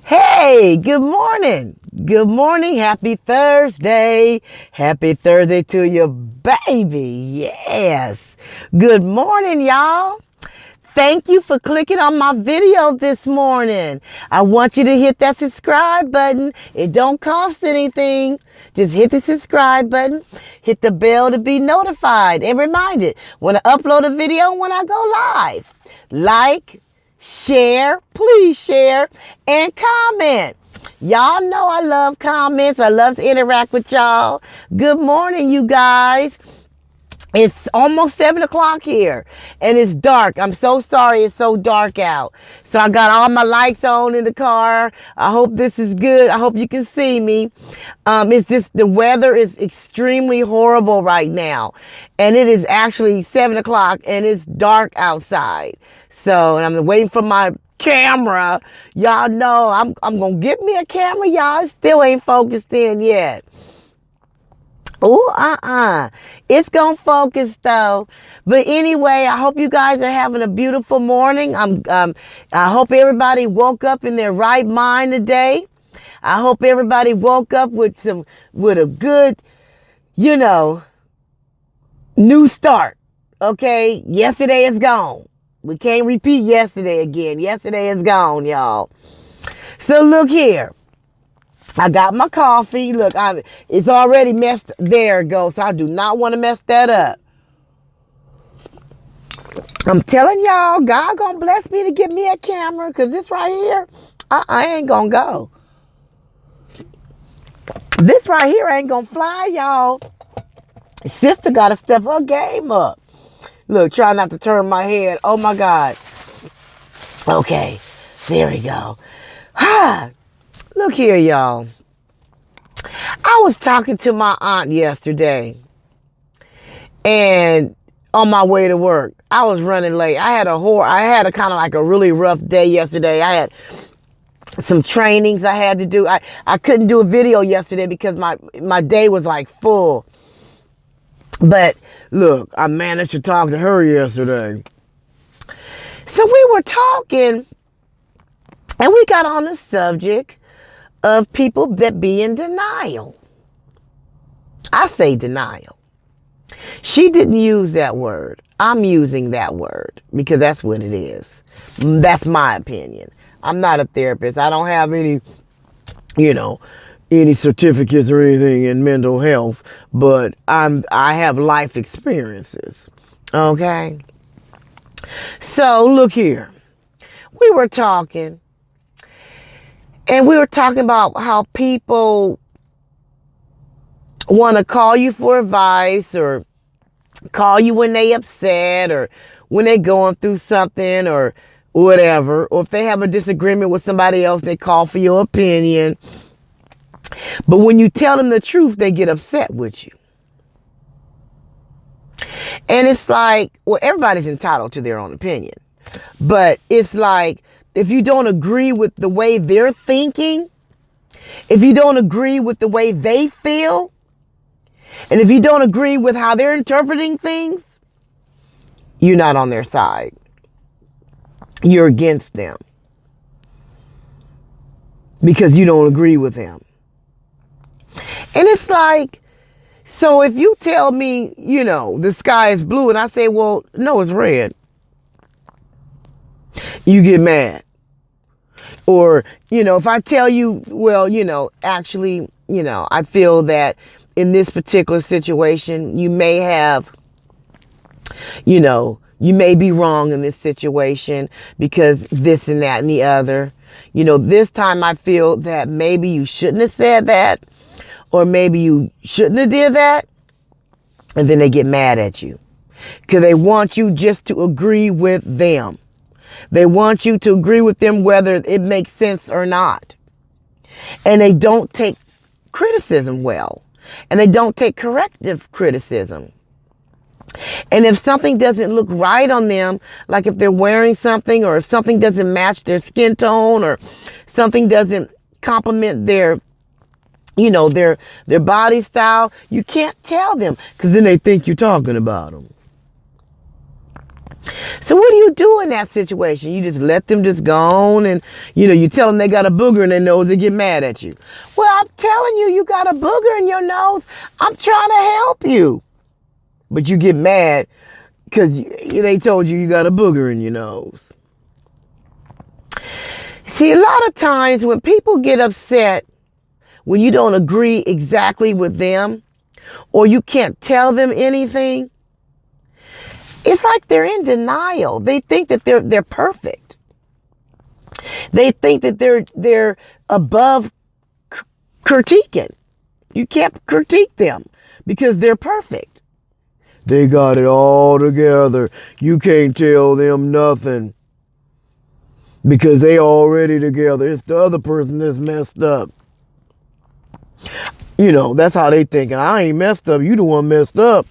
Hey, good morning. Good morning. Happy Thursday. Happy Thursday to your baby. Yes. Good morning, y'all. Thank you for clicking on my video this morning. I want you to hit that subscribe button. It don't cost anything. Just hit the subscribe button. Hit the bell to be notified and reminded when I upload a video, when I go live. Like, share, please share, and comment. Y'all know I love comments. I love to interact with y'all. Good morning, you guys. It's almost 7 o'clock here and it's dark. I'm so sorry it's so dark out. So I got all my lights on in the car. I hope this is good. I hope you can see me. It's just the weather is extremely horrible right now. And it is actually 7 o'clock and it's dark outside. So, and I'm waiting for my camera. Y'all know I'm going to get me a camera. Y'all, it still ain't focused in yet. Oh, it's gonna focus though. But anyway, I hope you guys are having a beautiful morning. I hope everybody woke up in their right mind today. I hope everybody woke up with a good, new start. Okay, yesterday is gone. We can't repeat yesterday again. Yesterday is gone, y'all. So look here. I got my coffee. Look, it's already messed. There it goes. So I do not want to mess that up. I'm telling y'all, God gonna bless me to get me a camera, because this right here, I ain't gonna go. This right here ain't gonna fly, y'all. Sister gotta step her game up. Look, try not to turn my head. Oh my God. Okay, there we go. Look here, y'all. I was talking to my aunt yesterday, and on my way to work, I was running late. I had a kind of like a really rough day yesterday. I had some trainings I had to do. I couldn't do a video yesterday because my day was like full. But look, I managed to talk to her yesterday. So we were talking, and we got on the subject of people that be in denial. I say denial. She didn't use that word. I'm using that word because that's what it is. That's my opinion. I'm not a therapist. I don't have any certificates or anything in mental health, but I have life experiences. Okay? So look here. We were talking, and we were talking about how people want to call you for advice, or call you when they upset, or when they're going through something, or whatever. Or if they have a disagreement with somebody else, they call for your opinion. But when you tell them the truth, they get upset with you. And it's like, well, everybody's entitled to their own opinion. But it's like, if you don't agree with the way they're thinking, if you don't agree with the way they feel, and if you don't agree with how they're interpreting things, you're not on their side. You're against them. Because you don't agree with them. And it's like, so if you tell me, the sky is blue, and I say, well, no, it's red, you get mad. Or, if I tell you, well, actually, I feel that in this particular situation, you may have, you may be wrong in this situation because this and that and the other. This time I feel that maybe you shouldn't have said that, or maybe you shouldn't have did that. And then they get mad at you because they want you just to agree with them. They want you to agree with them whether it makes sense or not. And they don't take criticism well. And they don't take corrective criticism. And if something doesn't look right on them, like if they're wearing something, or if something doesn't match their skin tone, or something doesn't complement their body style, you can't tell them, because then they think you're talking about them. So what do you do in that situation? You just let them just go on and, you tell them they got a booger in their nose, they get mad at you. Well, I'm telling you, you got a booger in your nose. I'm trying to help you. But you get mad because they told you got a booger in your nose. See, a lot of times when people get upset, when you don't agree exactly with them, or you can't tell them anything, it's like they're in denial. They think that they're perfect. They think that they're above critiquing. You can't critique them because they're perfect. They got it all together. You can't tell them nothing because they already together. It's the other person that's messed up. That's how they thinking. I ain't messed up. You the one messed up.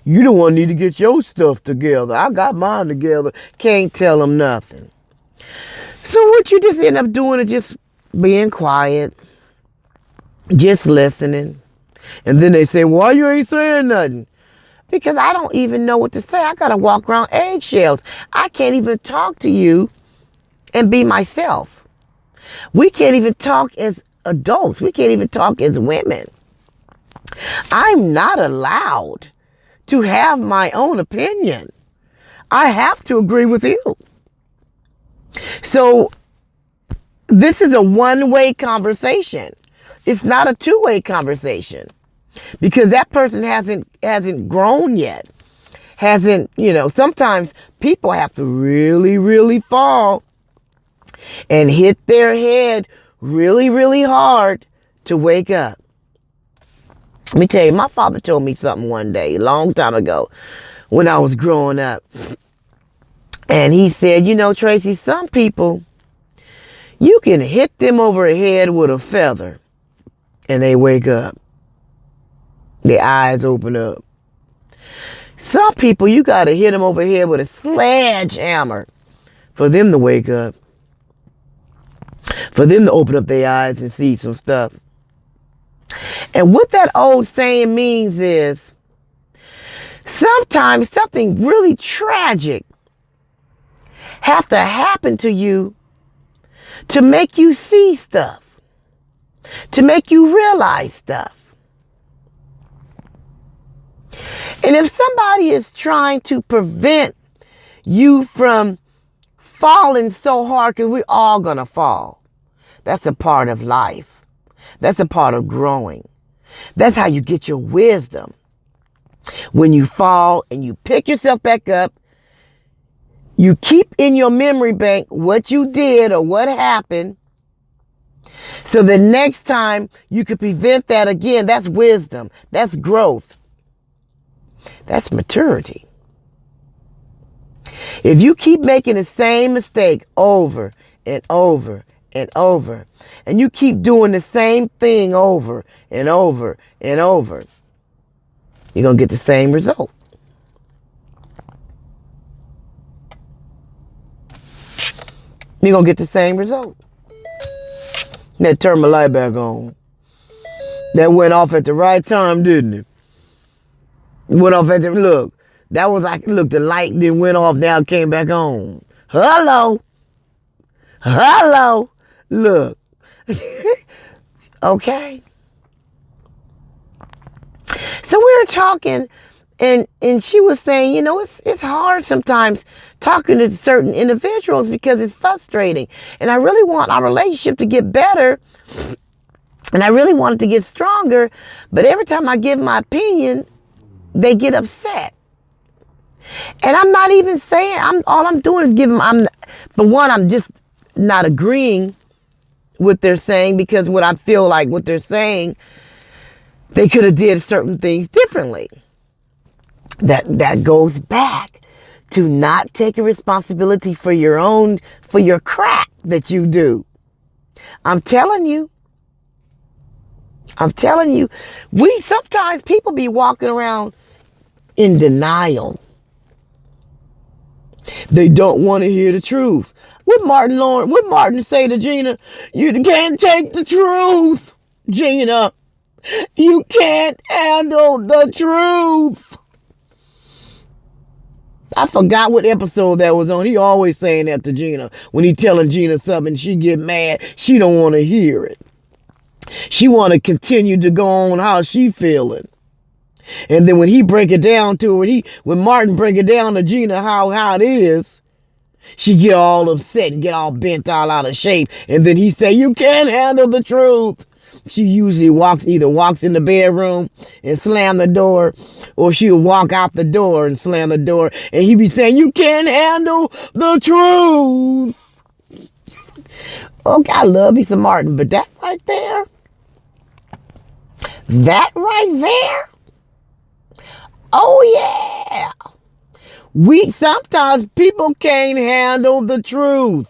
You the one need to get your stuff together. I got mine together. Can't tell them nothing. So what you just end up doing is just being quiet, just listening. And then they say, why you ain't saying nothing? Because I don't even know what to say. I got to walk around eggshells. I can't even talk to you and be myself. We can't even talk as adults. We can't even talk as women. I'm not allowed to have my own opinion. I have to agree with you. So this is a one-way conversation. It's not a two-way conversation because that person hasn't grown yet. Sometimes people have to really, really fall and hit their head really, really hard to wake up. Let me tell you, my father told me something one day, a long time ago, when I was growing up. And he said, Tracy, some people, you can hit them over the head with a feather and they wake up. Their eyes open up. Some people, you got to hit them over the head with a sledgehammer for them to wake up. For them to open up their eyes and see some stuff. And what that old saying means is sometimes something really tragic have to happen to you to make you see stuff, to make you realize stuff. And if somebody is trying to prevent you from falling so hard, because we're all going to fall. That's a part of life. That's a part of growing. That's how you get your wisdom. When you fall and you pick yourself back up, you keep in your memory bank what you did or what happened. So the next time you can prevent that again. That's wisdom. That's growth. That's maturity. If you keep making the same mistake over and over and over, and you keep doing the same thing over and over and over, you're going to get the same result. You're going to get the same result. That turned my light back on. That went off at the right time, didn't it? It went off at the, look, that was like, look, the light then went off, now it came back on. Hello. Hello. Look. Okay. So we were talking, and she was saying, it's hard sometimes talking to certain individuals because it's frustrating. And I really want our relationship to get better. And I really want it to get stronger. But every time I give my opinion, they get upset. And I'm not even saying, all I'm doing is giving, for one, I'm just not agreeing with they're saying, because what I feel like what they're saying, they could have did certain things differently. That goes back to not taking responsibility for your crap that you do. I'm telling you, sometimes people be walking around in denial. They don't want to hear the truth. What Martin say to Gina? You can't take the truth, Gina. You can't handle the truth. I forgot what episode that was on. He always saying that to Gina. When he telling Gina something, she get mad. She don't want to hear it. She want to continue to go on how she feeling. And then when he break it down to her, when Martin break it down to Gina how it is, she get all upset and get all bent all out of shape. And then he say, you can't handle the truth. She usually either walks in the bedroom and slam the door, or she'll walk out the door and slam the door. And he be saying, you can't handle the truth. Okay, I love me some Martin, but that right there, oh yeah. Sometimes people can't handle the truth.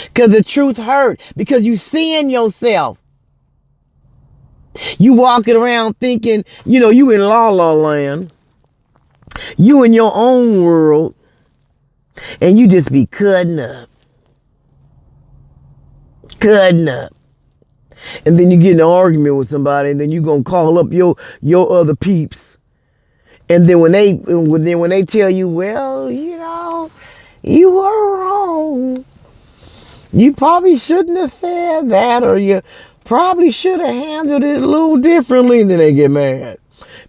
Because the truth hurt. Because you seeing yourself. You walking around thinking, you in la la land. You in your own world. And you just be cutting up. Cutting up. And then you get in an argument with somebody, and then you gonna call up your other peeps. And then when they tell you, well, you were wrong. You probably shouldn't have said that, or you probably should have handled it a little differently. And then they get mad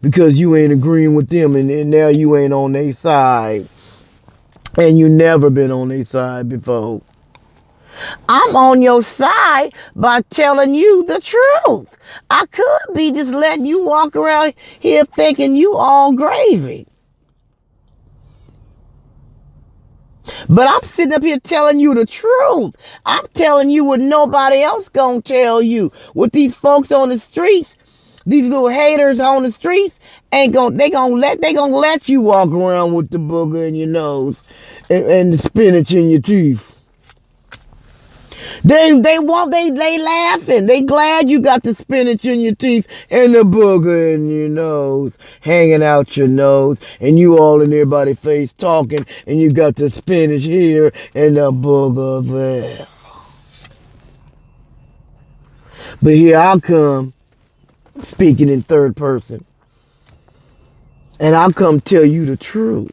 because you ain't agreeing with them, and now you ain't on their side. And you never been on their side before. I'm on your side by telling you the truth. I could be just letting you walk around here thinking you all gravy. But I'm sitting up here telling you the truth. I'm telling you what nobody else gonna tell you. What these folks on the streets, these little haters on the streets, they gonna let you walk around with the booger in your nose and the spinach in your teeth. They laughing. They glad you got the spinach in your teeth and the booger in your nose, hanging out your nose, and you all in everybody's face talking, and you got the spinach here and the booger there. But here I come, speaking in third person, and I'll come tell you the truth.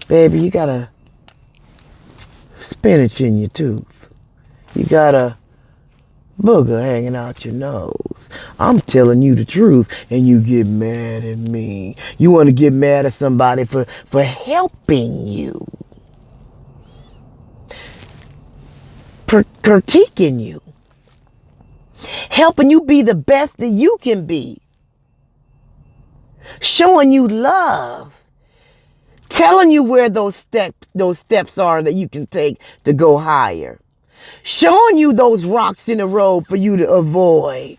Baby, you got a spinach in your tooth. You got a booger hanging out your nose. I'm telling you the truth, and you get mad at me. You want to get mad at somebody for helping you. Critiquing you. Helping you be the best that you can be. Showing you love. Telling you where those steps are that you can take to go higher. Showing you those rocks in the road for you to avoid.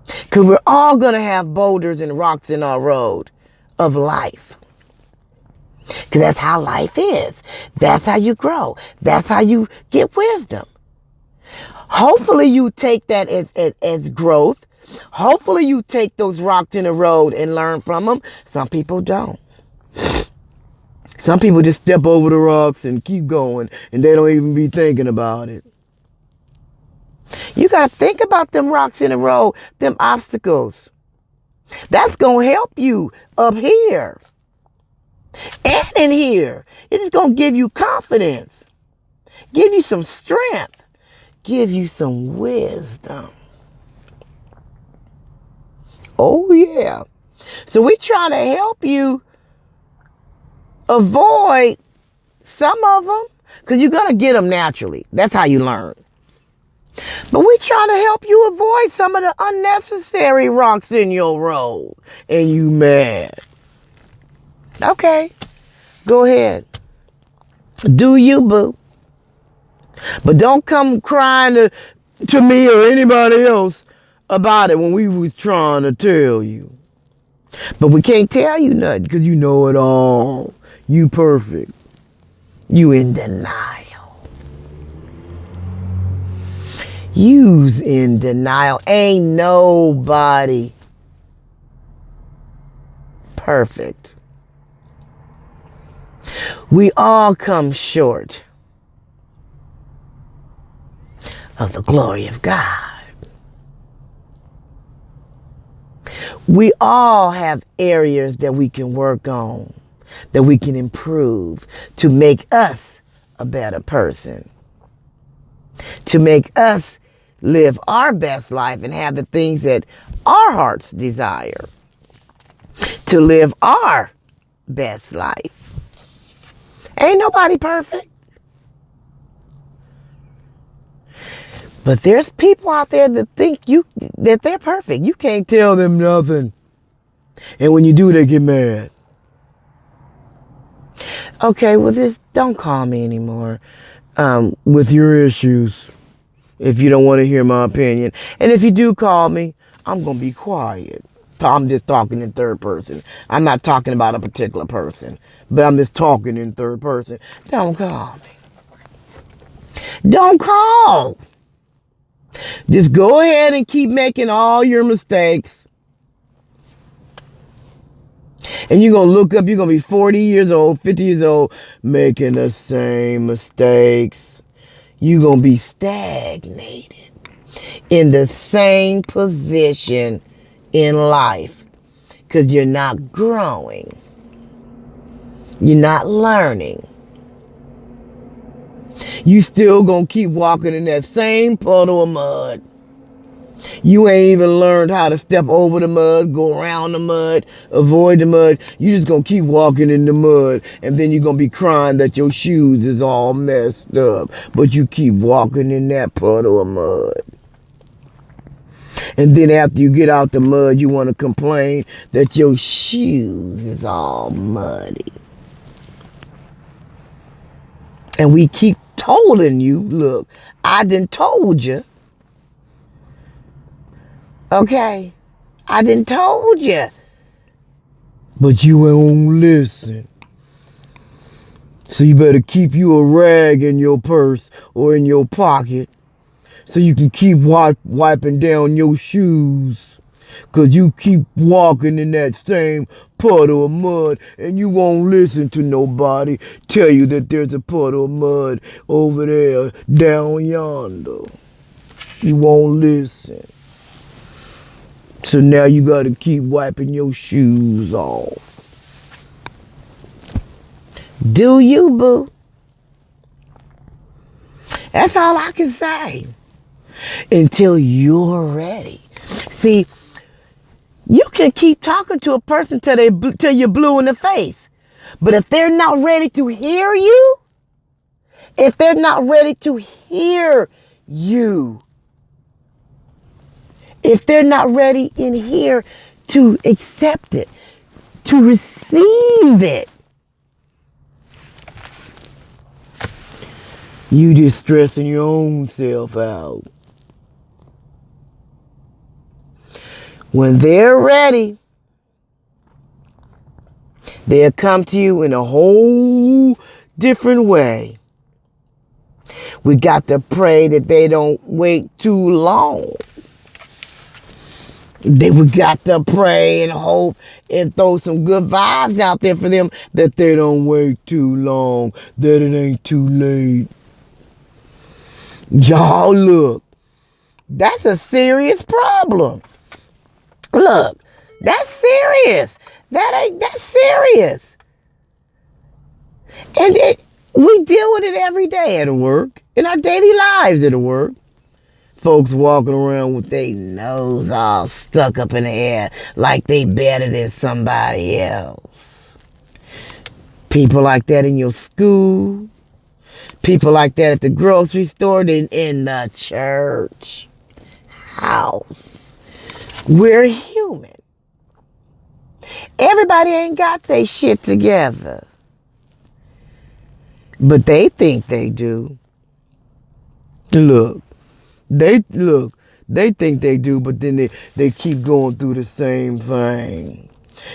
Because we're all going to have boulders and rocks in our road of life. Because that's how life is. That's how you grow. That's how you get wisdom. Hopefully you take that as growth. Hopefully you take those rocks in the road and learn from them. Some people don't. Some people just step over the rocks and keep going, and they don't even be thinking about it. You got to think about them rocks in the road, them obstacles. That's going to help you up here and in here. It is going to give you confidence, give you some strength, give you some wisdom. Oh, yeah. So we try to help you avoid some of them, because you're going to get them naturally. That's how you learn. But we're trying to help you avoid some of the unnecessary rocks in your road. And you mad. Okay, go ahead. Do you, boo. But don't come crying to me or anybody else about it when we was trying to tell you. But we can't tell you nothing because you know it all. You perfect. You in denial. You's in denial. Ain't nobody perfect. We all come short of the glory of God. We all have areas that we can work on, that we can improve to make us a better person, to make us live our best life and have the things that our hearts desire, to live our best life. Ain't nobody perfect. But there's people out there that think that they're perfect. You can't tell them nothing. And when you do, they get mad. Okay, well, don't call me anymore with your issues if you don't want to hear my opinion. And if you do call me, I'm going to be quiet. I'm just talking in third person. I'm not talking about a particular person, but I'm just talking in third person. Don't call me. Don't call. Just go ahead and keep making all your mistakes. And you're going to look up, you're going to be 40 years old, 50 years old, making the same mistakes. You're going to be stagnated in the same position in life because you're not growing. You're not learning. You still going to keep walking in that same puddle of mud. You ain't even learned how to step over the mud, go around the mud, avoid the mud. You just gonna keep walking in the mud, and then you're gonna be crying that your shoes is all messed up. But you keep walking in that puddle of mud. And then after you get out the mud, you want to complain that your shoes is all muddy. And we keep telling you, look, I done told you. Okay, I done told you. But you won't listen. So you better keep you a rag in your purse or in your pocket so you can keep wiping down your shoes. Because you keep walking in that same puddle of mud and you won't listen to nobody tell you that there's a puddle of mud over there down yonder. You won't listen. So now you got to keep wiping your shoes off. Do you, boo? That's all I can say. Until you're ready. See, you can keep talking to a person till you're blue in the face. But if they're not ready to hear you, if they're not ready to hear you, if they're not ready in here to accept it, to receive it, you just stressing your own self out. When they're ready, they'll come to you in a whole different way. We got to pray that they don't wait too long. We got to pray and hope and throw some good vibes out there for them that they don't wait too long, that it ain't too late. Y'all, look, that's a serious problem. Look, that's serious. That's serious. And we deal with it every day at work, in our daily lives at work. Folks walking around with their nose all stuck up in the air like they better than somebody else. People like that in your school. People like that at the grocery store, in the church house. We're human. Everybody ain't got their shit together. But they think they do. Look. They think they do, but then they keep going through the same thing.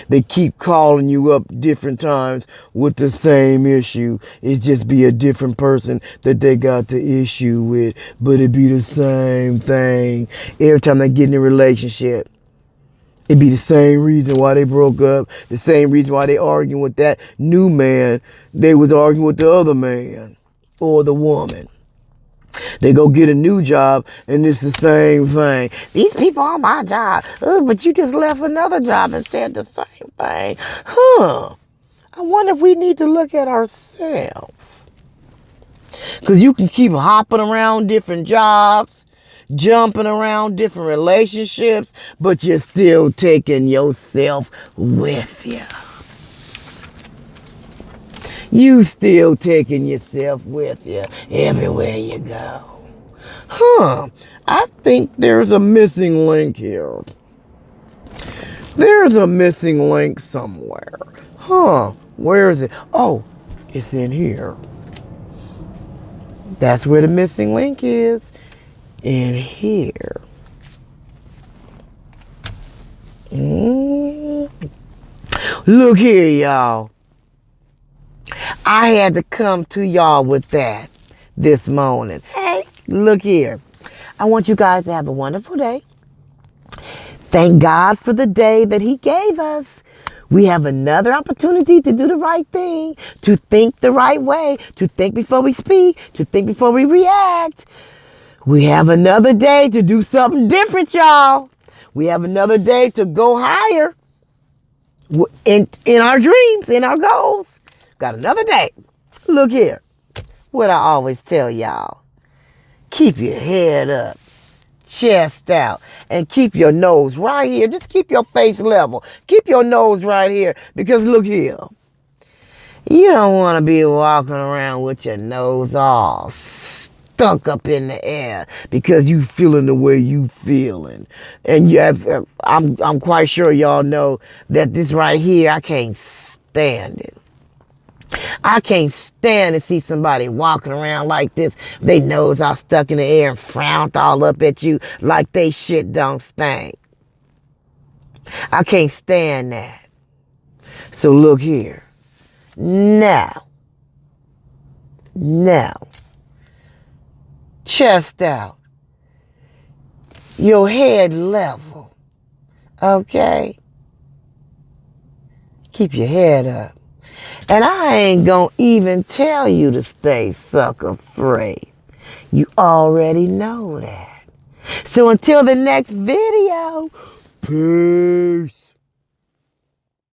They keep calling you up different times with the same issue. It's just be a different person that they got the issue with, but it be the same thing. Every time they get in a relationship, it be the same reason why they broke up, the same reason why they arguing with that new man. They was arguing with the other man or the woman. They go get a new job, and it's the same thing. These people on my job, but you just left another job and said the same thing. Huh. I wonder if we need to look at ourselves. Because you can keep hopping around different jobs, jumping around different relationships, but you're still taking yourself with you. You still taking yourself with you everywhere you go. Huh, I think there's a missing link here. There's a missing link somewhere. Huh, where is it? Oh, it's in here. That's where the missing link is. In here. Look here, y'all. I had to come to y'all with that this morning. Hey, look here. I want you guys to have a wonderful day. Thank God for the day that He gave us. We have another opportunity to do the right thing, to think the right way, to think before we speak, to think before we react. We have another day to do something different, y'all. We have another day to go higher in our dreams, in our goals. Got another day. Look here. What I always tell y'all. Keep your head up, chest out, and keep your nose right here. Just keep your face level. Keep your nose right here. Because look here. You don't want to be walking around with your nose all stuck up in the air because you feeling the way you feeling. And I'm quite sure y'all know that this right here, I can't stand it. I can't stand to see somebody walking around like this, they nose all stuck in the air and frowned all up at you like they shit don't stink. I can't stand that. So look here. Now, chest out, your head level, okay? Keep your head up. And I ain't gonna even tell you to stay sucker free. You already know that. So until the next video, peace.